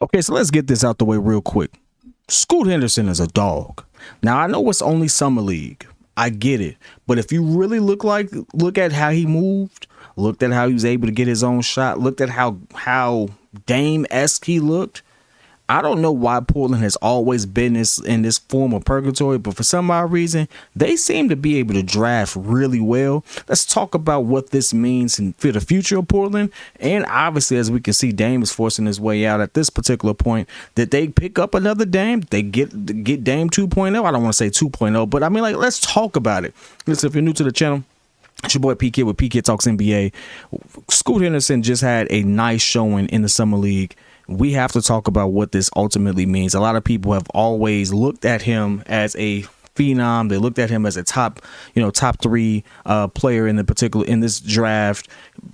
Okay, so let's get this out the way real quick. Scoot Henderson is a dog. Now I know it's only summer league. I get it. But if you really look at how he moved, looked at how he was able to get his own shot, looked at how Dame-esque he looked, I don't know why Portland has always been in this form of purgatory, but for some odd reason, they seem to be able to draft really well. Let's talk about what this means for the future of Portland. And obviously, as we can see, Dame is forcing his way out at this particular point. Did they pick up another Dame? They get Dame 2.0? I don't want to say 2.0, but I mean, like, let's talk about it. Listen, if you're new to the channel, it's your boy P.kidd with P.kidd Talks NBA. Scoot Henderson just had a nice showing in the Summer League. We have to talk about what this ultimately means. A lot of people have always looked at him as a phenom. They looked at him as a top three player in this draft,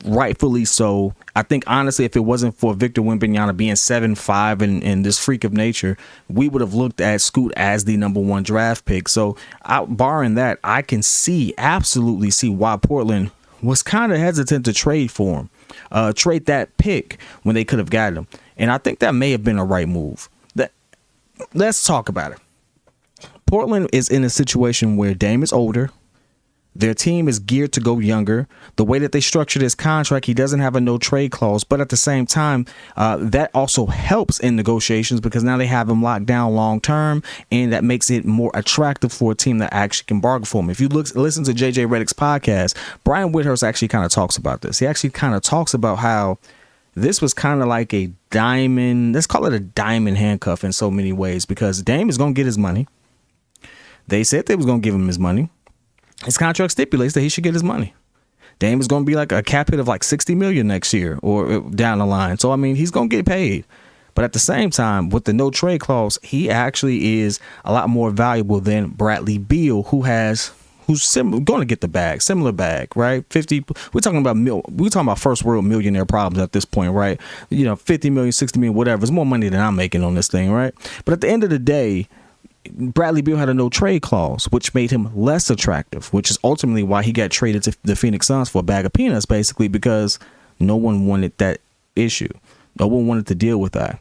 rightfully so. I think honestly, if it wasn't for Victor Wembanyama being 7'5" and this freak of nature, we would have looked at Scoot as the number one draft pick. So, barring that, I can absolutely see why Portland was kind of hesitant to trade for him, trade that pick when they could have gotten him. And I think that may have been a right move. Let's talk about it. Portland is in a situation where Dame is older. Their team is geared to go younger. The way that they structured his contract, he doesn't have a no trade clause. But at the same time, that also helps in negotiations because now they have him locked down long term. And that makes it more attractive for a team that actually can bargain for him. If you listen to JJ Redick's podcast, Brian Whithurst actually kind of talks about this. He actually kind of talks about how this was kind of like a diamond, let's call it a diamond handcuff in so many ways, because Dame is going to get his money. They said they was going to give him his money. His contract stipulates that he should get his money. Dame is going to be like a cap hit of like $60 million next year or down the line. So, I mean, he's going to get paid. But at the same time, with the no trade clause, he actually is a lot more valuable than Bradley Beal, who's going to get the bag, similar bag, right? 50. We're talking about first world millionaire problems at this point, right? 50 million, 60 million, whatever. It's more money than I'm making on this thing, right? But at the end of the day, Bradley Beal had a no trade clause, which made him less attractive, which is ultimately why he got traded to the Phoenix Suns for a bag of peanuts, basically, because no one wanted that issue. No one wanted to deal with that.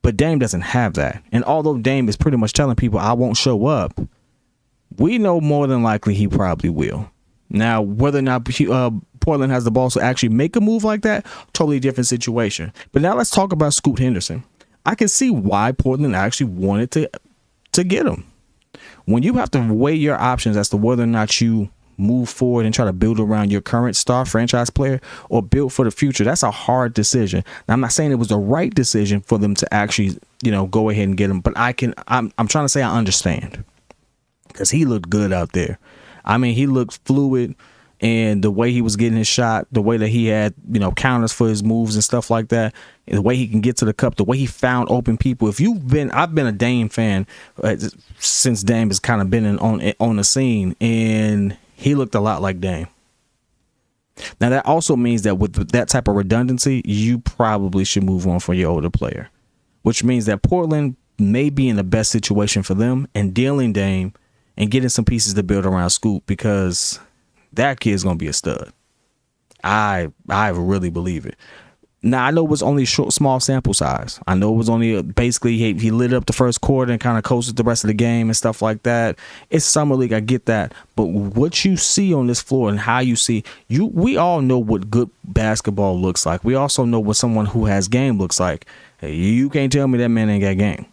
But Dame doesn't have that. And although Dame is pretty much telling people, I won't show up, we know more than likely he probably will. Now, whether or not Portland has the balls to actually make a move like that, totally different situation. But now let's talk about Scoot Henderson. I can see why Portland actually wanted to get him. When you have to weigh your options as to whether or not you move forward and try to build around your current star franchise player or build for the future, that's a hard decision. Now, I'm not saying it was the right decision for them to actually, go ahead and get him, but I'm trying to say I understand. Because he looked good out there. I mean, he looked fluid, and the way he was getting his shot, the way that he had, counters for his moves and stuff like that, the way he can get to the cup, the way he found open people. I've been a Dame fan since Dame has kind of been on the scene, and he looked a lot like Dame. Now, that also means that with that type of redundancy, you probably should move on for your older player, which means that Portland may be in the best situation for them and dealing Dame and getting some pieces to build around Scoot, because that kid's going to be a stud. I really believe it. Now, I know it was only small sample size. I know it was only basically he lit up the first quarter and kind of coasted the rest of the game and stuff like that. It's summer league. I get that. But what you see on this floor and how you see, we all know what good basketball looks like. We also know what someone who has game looks like. You can't tell me that man ain't got game.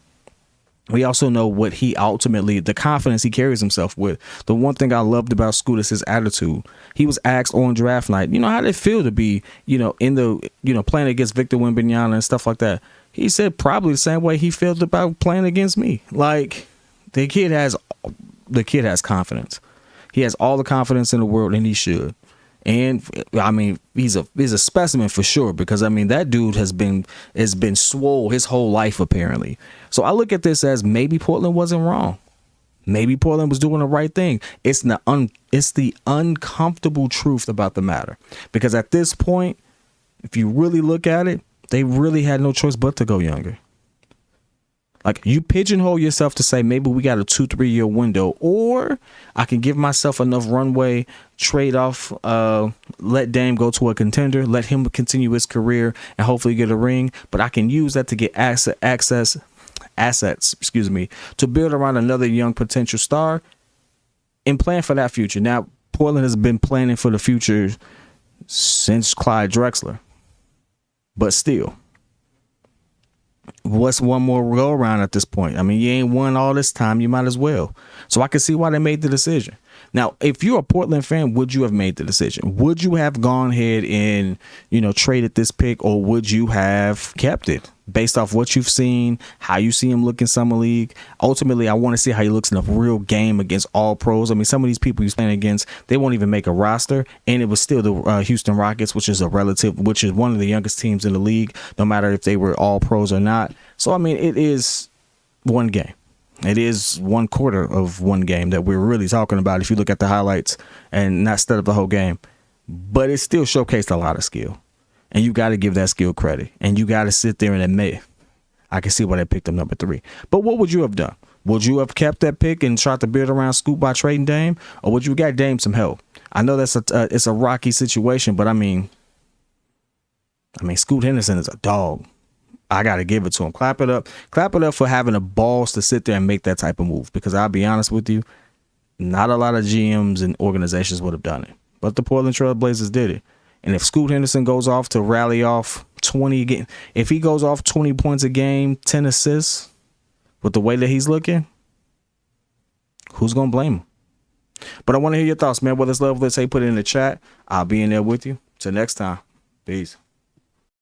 We also know what he ultimately, the confidence he carries himself with. The one thing I loved about Scoot is his attitude. He was asked on draft night, how did it feel to be, in the, playing against Victor Wembanyama and stuff like that. He said probably the same way he felt about playing against me. Like, the kid has confidence. He has all the confidence in the world, and he should. And I mean, he's a specimen for sure, because I mean, that dude has been swole his whole life apparently. So I look at this as maybe Portland wasn't wrong. Maybe Portland was doing the right thing. It's the uncomfortable truth about the matter, because at this point, if you really look at it, they really had no choice but to go younger. Like, you pigeonhole yourself to say maybe we got a 2-3 year window, or I can give myself enough runway, trade off, let Dame go to a contender, let him continue his career and hopefully get a ring. But I can use that to get assets, to build around another young potential star and plan for that future. Now, Portland has been planning for the future since Clyde Drexler, but still, what's one more go around at this point? I mean, you ain't won all this time, you might as well. So I can see why they made the decision. Now, if you're a Portland fan, would you have made the decision? Would you have gone ahead and, traded this pick, or would you have kept it based off what you've seen, how you see him look in Summer League? Ultimately, I want to see how he looks in a real game against all pros. I mean, some of these people he's playing against, they won't even make a roster, and it was still the Houston Rockets, which is one of the youngest teams in the league, no matter if they were all pros or not. So, I mean, it is one game. It is 1/4 of one game that we're really talking about if you look at the highlights and not instead of the whole game. But it still showcased a lot of skill. And you got to give that skill credit. And you got to sit there and admit, I can see why they picked him number 3. But what would you have done? Would you have kept that pick and tried to build around Scoot by trading Dame? Or would you have got Dame some help? I know it's a rocky situation, but I mean, Scoot Henderson is a dog. I got to give it to him. Clap it up for having the balls to sit there and make that type of move, because I'll be honest with you, not a lot of GMs and organizations would have done it, but the Portland Trail Blazers did it. And if Scoot Henderson goes off to rally off 20 again, if he goes off 20 points a game, 10 assists with the way that he's looking, who's going to blame him? But I want to hear your thoughts, man. Whether it's love, let's say put it in the chat. I'll be in there with you. Till next time. Peace.